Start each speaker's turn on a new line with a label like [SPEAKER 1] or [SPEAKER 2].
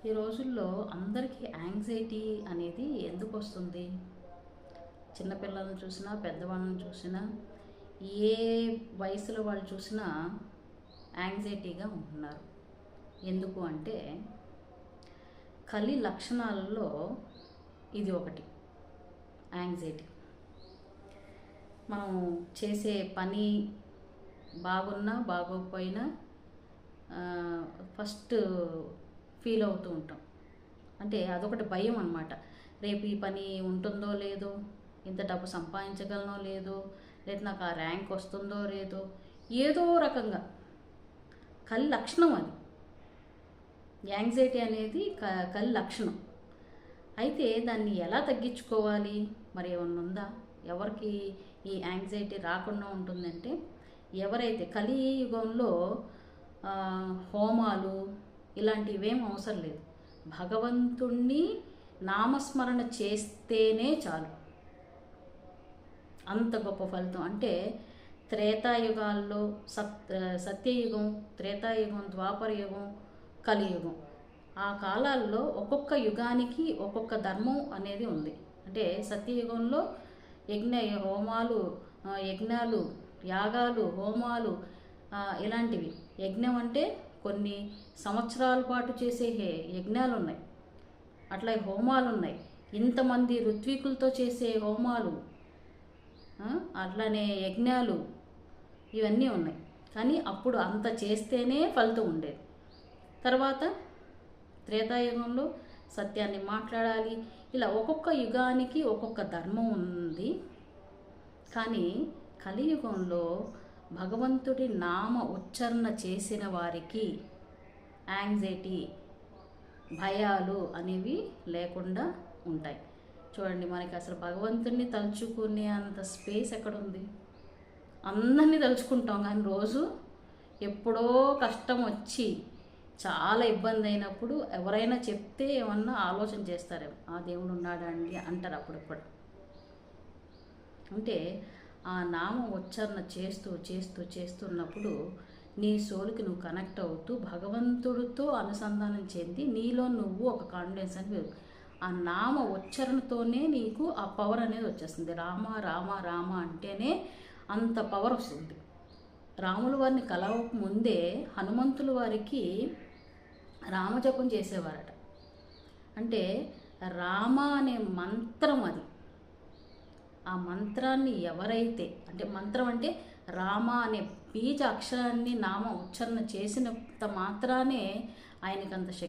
[SPEAKER 1] ఈ రోజుల్లో అందరికీ యాంగ్జైటీ అనేది ఎందుకు వస్తుంది? చిన్నపిల్లలను చూసినా, పెద్దవాళ్ళని చూసినా, ఏ వయసులో వాళ్ళు చూసినా యాంగ్జైటీగా ఉంటున్నారు. ఎందుకు అంటే కలి లక్షణాలలో ఇది ఒకటి, యాంగ్జైటీ. మనం చేసే పని బాగున్నా బాగోకపోయినా ఫస్ట్ ఫీల్ అవుతూ ఉంటాం. అంటే అదొకటి భయం అన్నమాట. రేపు ఈ పని ఉంటుందో లేదో, ఇంత డబ్బు సంపాదించగలనో లేదో, లేదా నాకు ఆ ర్యాంక్ వస్తుందో లేదో, ఏదో రకంగా కలి లక్షణం అది. యాంగ్జైటీ అనేది కలి లక్షణం. అయితే దాన్ని ఎలా తగ్గించుకోవాలి? మరి ఏమన్నా ఉందా? ఎవరికి ఈ యాంగ్జైటీ రాకుండా ఉంటుందంటే, ఎవరైతే కలియుగంలో హోమాలు ఇలాంటివేం అవసరం లేదు. భగవంతుణ్ణి నామస్మరణ చేస్తేనే చాలు, అంత గొప్ప ఫలితం. అంటే త్రేతాయుగాల్లో సత్యయుగం, త్రేతాయుగం, ద్వాపరయుగం, కలియుగం, ఆ కాలాల్లో ఒక్కొక్క యుగానికి ఒక్కొక్క ధర్మం అనేది ఉంది. అంటే సత్యయుగంలో హోమాలు, యజ్ఞాలు, యాగాలు, హోమాలు ఇలాంటివి. యజ్ఞం అంటే కొన్ని సంవత్సరాల పాటు చేసే యజ్ఞాలు ఉన్నాయి, అట్లా హోమాలు ఉన్నాయి. ఇంతమంది ఋత్వికులతో చేసే హోమాలు, అట్లానే యజ్ఞాలు, ఇవన్నీ ఉన్నాయి. కానీ అప్పుడు అంత చేస్తేనే ఫలితం ఉండేది. తర్వాత త్రేతాయుగంలో సత్యాన్ని మాట్లాడాలి. ఇలా ఒక్కొక్క యుగానికి ఒక్కొక్క ధర్మం ఉంది. కానీ కలియుగంలో భగవంతుడి నామ ఉచ్చారణ చేసిన వారికి యాంగ్జైటీ, భయాలు అనేవి లేకుండా ఉంటాయి. చూడండి, మనకి అసలు భగవంతుడిని తలుచుకునే అంత స్పేస్ ఎక్కడుంది? అందరినీ తలుచుకుంటాం, కానీ రోజు ఎప్పుడో కష్టం వచ్చి చాలా ఇబ్బంది అయినప్పుడు ఎవరైనా చెప్తే ఏమన్నా ఆలోచన చేస్తారేమో, ఆ దేవుడు ఉన్నాడా అండి అంటారు అప్పుడప్పుడు. అంటే ఆ నామం ఉచ్చారణ చేస్తూ చేస్తూ చేస్తున్నప్పుడు నీ సోలుకి నువ్వు కనెక్ట్ అవుతూ భగవంతుడితో అనుసంధానం చెంది నీలో నువ్వు ఒక కాన్ఫిడెన్స్ అని, ఆ నామ ఉచ్చారణతోనే నీకు ఆ పవర్ అనేది వచ్చేస్తుంది. రామ రామ రామ అంటేనే అంత పవర్ వస్తుంది. రాముల వారిని కలవక ముందే హనుమంతుల వారికి రామజపం చేసేవారట. అంటే రామ అనే మంత్రం అది. ఆ మంత్రాన్ని ఎవరైతే, అంటే మంత్రం అంటే రామ అనే బీజ అక్షరాన్ని నామ ఉచ్చారణ చేసినంత మాత్రానే ఆయనకంత శక్తి.